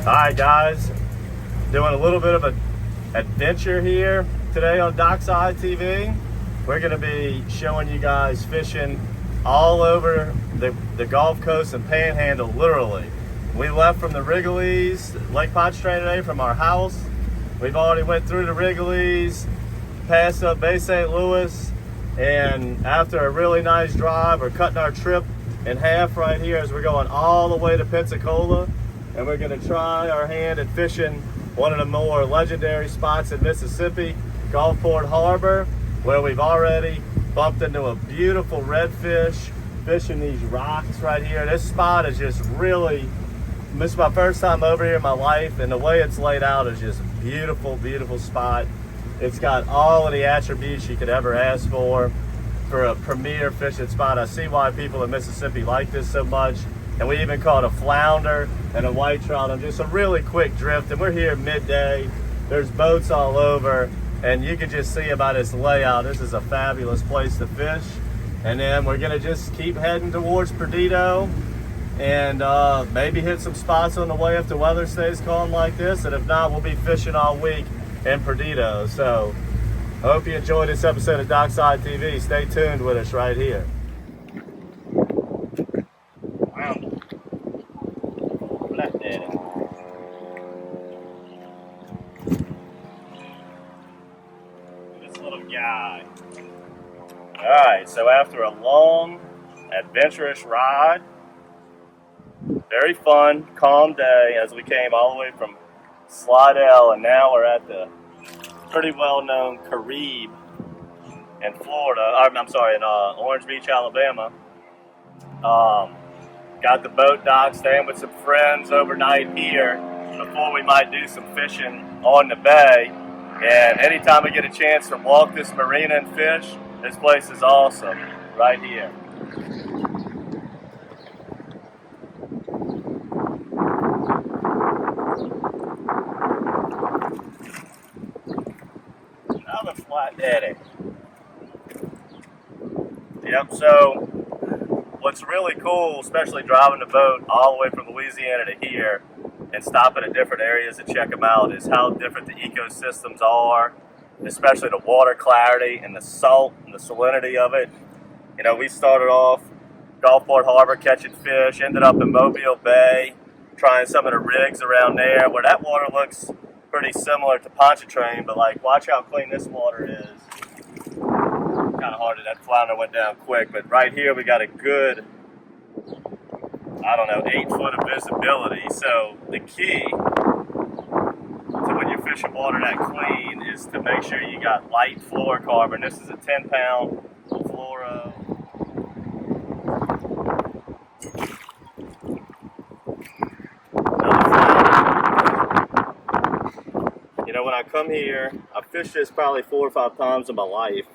Alright guys, doing a little bit of an adventure here today on DockSide TV. We're going to be showing you guys fishing all over the Gulf Coast and Panhandle, literally. We left from the Wrigley's, Lake Pontchartrain today from our house. We've already went through the Wrigley's, passed up Bay St. Louis, and after a really nice drive, we're cutting our trip in half right here as we're going all the way to Pensacola. And we're going to try our hand at fishing one of the more legendary spots in Mississippi, Gulfport Harbor, where we've already bumped into a beautiful redfish fishing these rocks right here. This spot is just really, this is my first time over here in my life, and the way it's laid out is just a beautiful, beautiful spot. It's got all of the attributes you could ever ask for a premier fishing spot. I see why people in Mississippi like this so much. And we even caught a flounder and a white trout on just a really quick drift. And we're here midday. There's boats all over. And you can just see about its layout. This is a fabulous place to fish. And then we're going to just keep heading towards Perdido. And maybe hit some spots on the way if the weather stays calm like this. And if not, we'll be fishing all week in Perdido. So I hope you enjoyed this episode of DockSide TV. Stay tuned with us right here. Guy. Alright, so after a long, adventurous ride, very fun, calm day as we came all the way from Slidell, and now we're at the pretty well-known Caribe in Florida. I'm sorry, in Orange Beach, Alabama. Got the boat dock, staying with some friends overnight here before we might do some fishing on the bay. And anytime I get a chance to walk this marina and fish, this place is awesome, right here. Another flat daddy. Yep, so what's really cool, especially driving the boat all the way from Louisiana to here, and stopping at different areas to check them out, is how different the ecosystems are, especially the water clarity and the salt and the salinity of it. You know, we started off Gulfport Harbor catching fish, ended up in Mobile Bay, trying some of the rigs around there, where that water looks pretty similar to Pontchartrain, but like, watch how clean this water is. Kind of hard, that flounder went down quick, but right here we got a good, I don't know, 8 foot of visibility. So the key to when you're fishing water that clean is to make sure you got light fluorocarbon. This is a 10-pound fluoro. You know, when I come here, I've fished this probably 4 or 5 times in my life.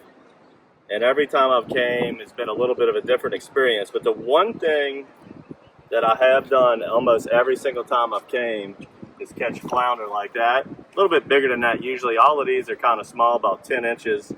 And every time I've came, it's been a little bit of a different experience. But the one thing that I have done almost every single time I've came is catch flounder like that. A little bit bigger than that usually. All of these are kind of small, about 10 inches.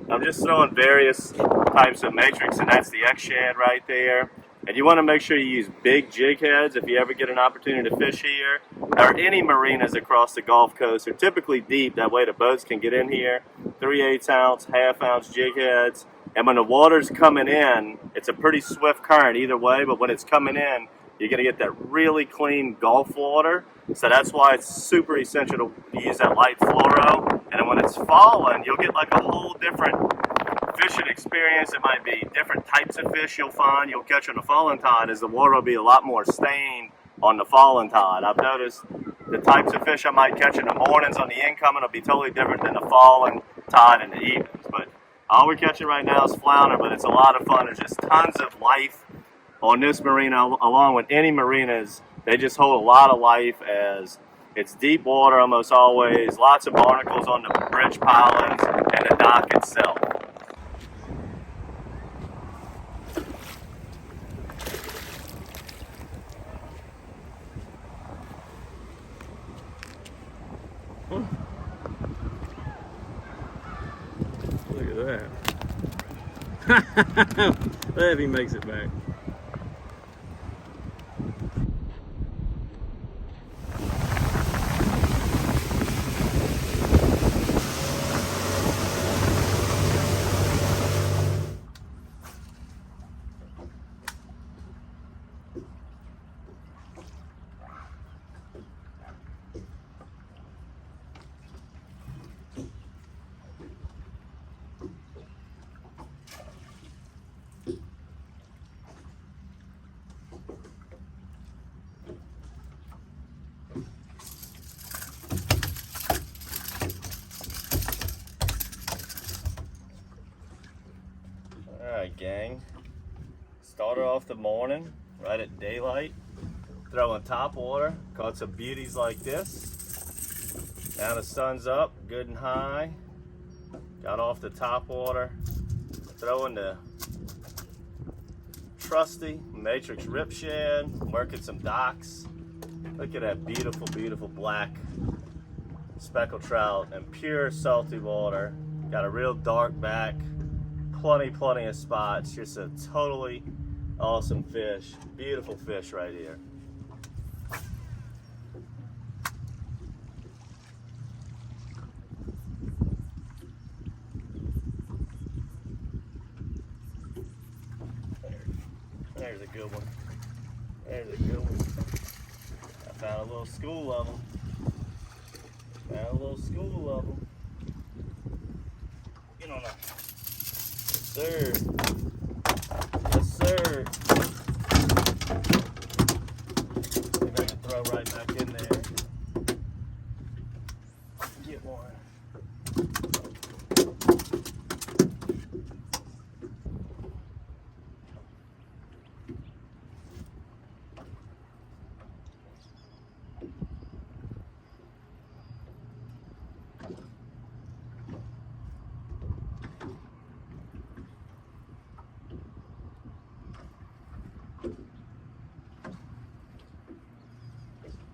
I'm just throwing various types of matrix, and that's the X-Shad right there. And you want to make sure you use big jig heads if you ever get an opportunity to fish here. Or any marinas across the Gulf Coast are typically deep, that way the boats can get in here. 3/8 ounce, half-ounce jig heads. And when the water's coming in, it's a pretty swift current either way, but when it's coming in, you're going to get that really clean Gulf water. So that's why it's super essential to use that light fluoro. And then when it's falling, you'll get like a whole different fishing experience. It might be different types of fish you'll find you'll catch on the falling tide, as the water will be a lot more stained on the falling tide. I've noticed the types of fish I might catch in the mornings on the incoming will be totally different than the falling tide in the evenings. But all we're catching right now is flounder, but it's a lot of fun. There's just tons of life on this marina, along with any marinas. They just hold a lot of life, as it's deep water almost always, lots of barnacles on the bridge pilings and the dock itself. Look at that. If he makes it back. Alright, gang. Started off the morning right at daylight, throwing top water, caught some beauties like this. Now the sun's up, good and high. Got off the top water, throwing the trusty Matrix Rip Shad, working some docks. Look at that beautiful, beautiful black speckled trout and pure salty water. Got a real dark back, plenty of spots. Just a totally awesome fish. Beautiful fish right here. There's a good one. There's a good one. I found a little school of them. Found a little school of them. Get on up. Yes, sir. Yes, sir. See if I can throw right back in there. Get one.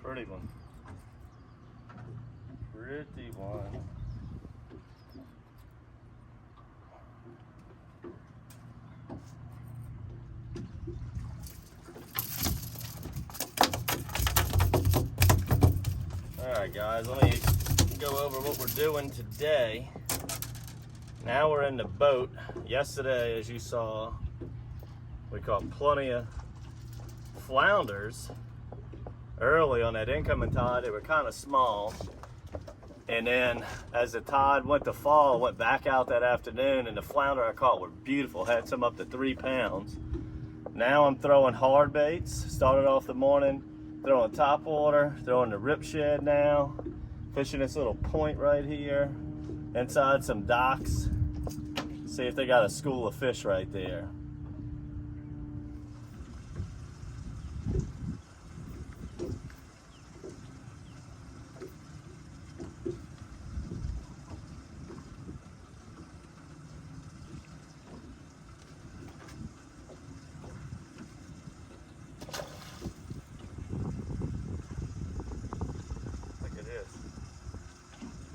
Pretty one. Pretty one. Alright guys, let me go over what we're doing today. Now we're in the boat. Yesterday, as you saw, we caught plenty of flounders early on that incoming tide. They were kind of small, and then as the tide went to fall, I went back out that afternoon, and the flounder I caught were beautiful, had some up to 3 pounds. Now I'm throwing hard baits. Started off the morning throwing top water, throwing the Rip Shad now, fishing this little point right here inside some docks. See if they got a school of fish right there.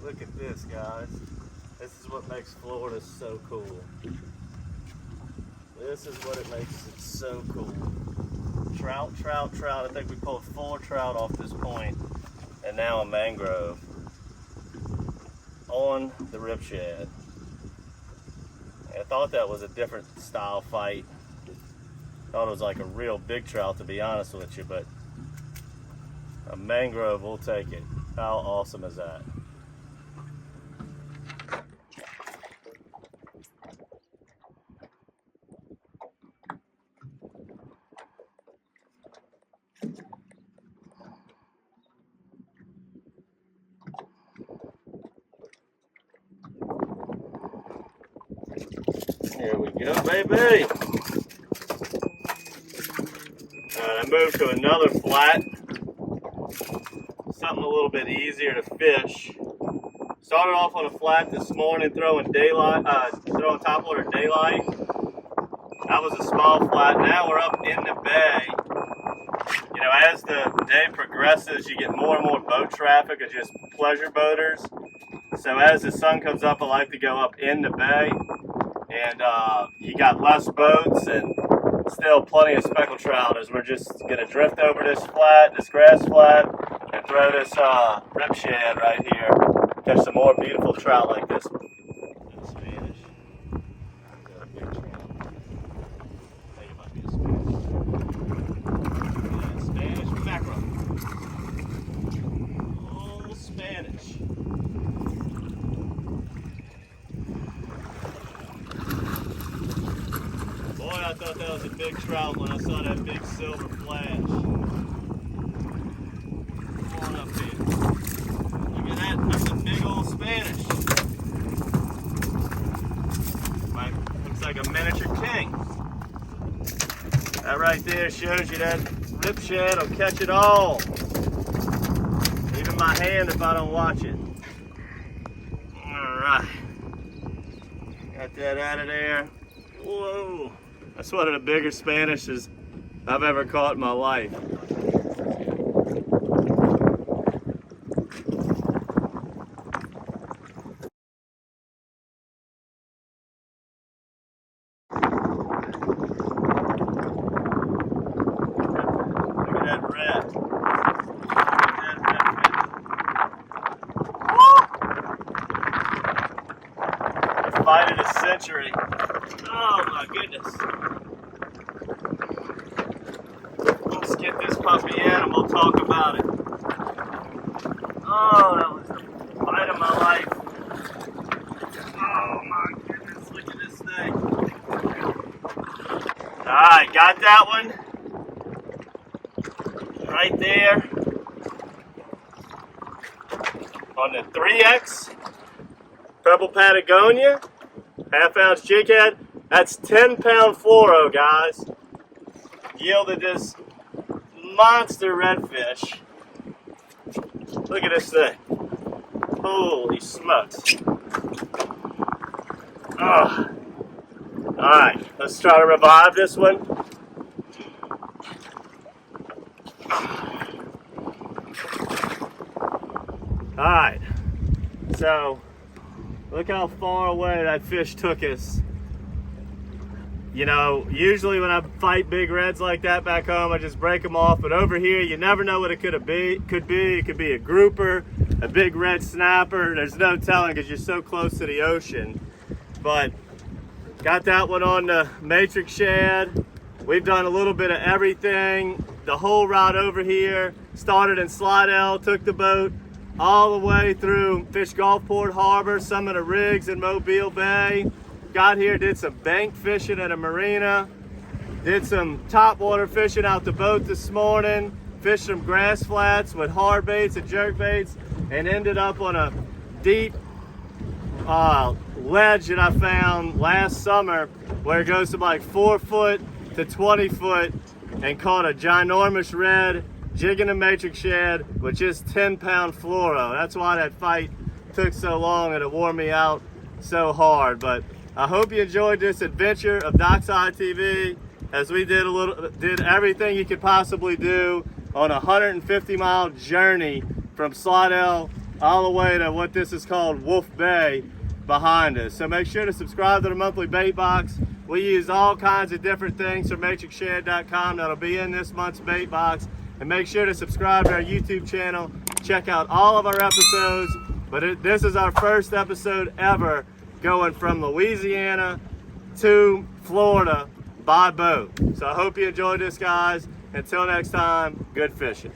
Look at this, guys. This is what makes Florida so cool. This is what it makes it so cool. Trout. I think we pulled 4 trout off this point, and now a mangrove on the Rip Shad. I thought that was a different style fight. Thought it was like a real big trout, to be honest with you, but a mangrove will take it. How awesome is that? Here we go, baby. Alright, I moved to another flat. Something a little bit easier to fish. Started off on a flat this morning throwing throwing topwater daylight. That was a small flat. Now we're up in the bay. You know, as the day progresses, you get more and more boat traffic of just pleasure boaters. So as the sun comes up, I like to go up in the bay. And you got less boats and still plenty of speckled trout, as we're just going to drift over this flat, this grass flat, and throw this Rip Shad right here. Catch some more beautiful trout like this. Spanish. Got a big trout. I think it might be a Spanish. Yeah, Spanish mackerel. Oh, Spanish. Boy, I thought that was a big big trout when I saw that big silver flash. Come on up here. Look at that, that's a big old Spanish. Looks like a miniature king. That right there shows you that rip shad will catch it all. Even my hand if I don't watch it. All right. Got that out of there. Whoa. That's one of the bigger Spanishes I've ever caught in my life. Look at that red. Fight of the century. Oh my goodness. Let's get this puppy in and we'll talk about it. Oh, that was the fight of my life. Oh my goodness, look at this thing. Alright, got that one. Right there. On the 3X. Purple Patagonia. Half-ounce jig head. That's 10-pound fluoro, guys. Yielded this monster redfish. Look at this thing. Holy smokes. Oh. Alright, let's try to revive this one. Alright, so look how far away that fish took us. You know, usually when I fight big reds like that back home, I just break them off. But over here, you never know what it could be. It could be a grouper, a big red snapper. There's no telling because you're so close to the ocean. But got that one on the matrix shad. We've done a little bit of everything. The whole route over here. Started in Slidell, took the boat all the way through Fish Gulfport Harbor, some of the rigs in Mobile Bay. Got here, did some bank fishing at a marina. Did some topwater fishing out the boat this morning. Fished some grass flats with hard baits and jerk baits, and ended up on a deep ledge that I found last summer where it goes from like 4 foot to 20 foot and caught a ginormous red jigging a matrix shad with just 10-pound fluoro. That's why that fight took so long and it wore me out so hard. But I hope you enjoyed this adventure of DockSide TV as we did everything you could possibly do on a 150-mile journey from Slidell all the way to what this is called Wolf Bay behind us. So make sure to subscribe to the monthly bait box. We use all kinds of different things from matrixshad.com that'll be in this month's bait box. And make sure to subscribe to our YouTube channel. Check out all of our episodes. But this is our first episode ever going from Louisiana to Florida by boat. So I hope you enjoyed this, guys. Until next time, good fishing.